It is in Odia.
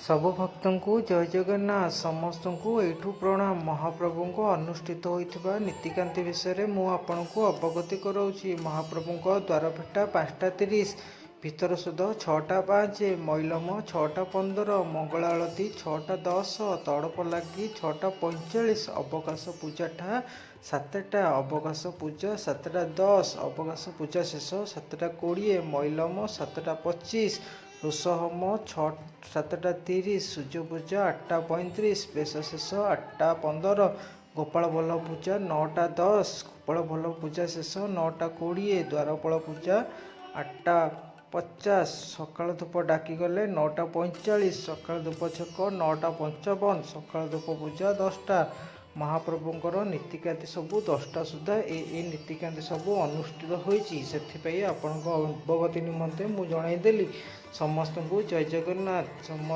ସବୁ ଭକ୍ତଙ୍କୁ ଜୟ ଜଗନ୍ନାଥ। ସମସ୍ତଙ୍କୁ ଏଇଠୁ ପ୍ରଣାମ। ମହାପ୍ରଭୁଙ୍କ ଅନୁଷ୍ଠିତ ହୋଇଥିବା ନୀତିକାନ୍ତି ବିଷୟରେ ମୁଁ ଆପଣଙ୍କୁ ଅବଗତି କରାଉଛି। ମହାପ୍ରଭୁଙ୍କ ଦ୍ୱାରଫିଟା 5:30, ଭିତର ଶୁଦ୍ଧ 6:05, ମଇଲମ 6:15, ମଙ୍ଗଳ ଆଳତି 6:10, ତଡ଼ପ ଲାଗି 6:45, ଅବକାଶ ପୂଜାଠା 7ଟା, ଅବକାଶ ପୂଜା 7:10, ଅବକାଶ ପୂଜା ଶେଷ 7:20, ମଇଲମ 7:25, ଋଷହୋମ 7:30, ସୂର୍ଯ୍ୟପୂଜା 8:35, ବେଶ ଶେଷ 8:15, ଗୋପାଳ ବଲ୍ଲଭ ପୂଜା 9:10, ଗୋପାଳ ବଲ୍ଲଭ ପୂଜା ଶେଷ 9:20, ଦ୍ୱାରପାଳ ପୂଜା 8:50, ସକାଳ ଧୂପ ଡାକିଗଲେ 9:45, ସକାଳ ଧୂପ ଛେକ 9:55, ସକାଳ ଧୂପ ପୂଜା 10ଟା। ମହାପ୍ରଭୁଙ୍କର ନୀତିକାନ୍ତି ସବୁ 10ଟା ସୁଦ୍ଧା এই ନୀତିକାନ୍ତି ସବୁ ଅନୁଷ୍ଠିତ ହୋଇଛି। ସେଥିପାଇଁ ଆପଣଙ୍କ ଅବଗତି ନିମନ୍ତେ ମୁଁ ଜଣାଇଦେଲି। ସମସ୍ତଙ୍କୁ ଜୟ ଜଗନ୍ନାଥ।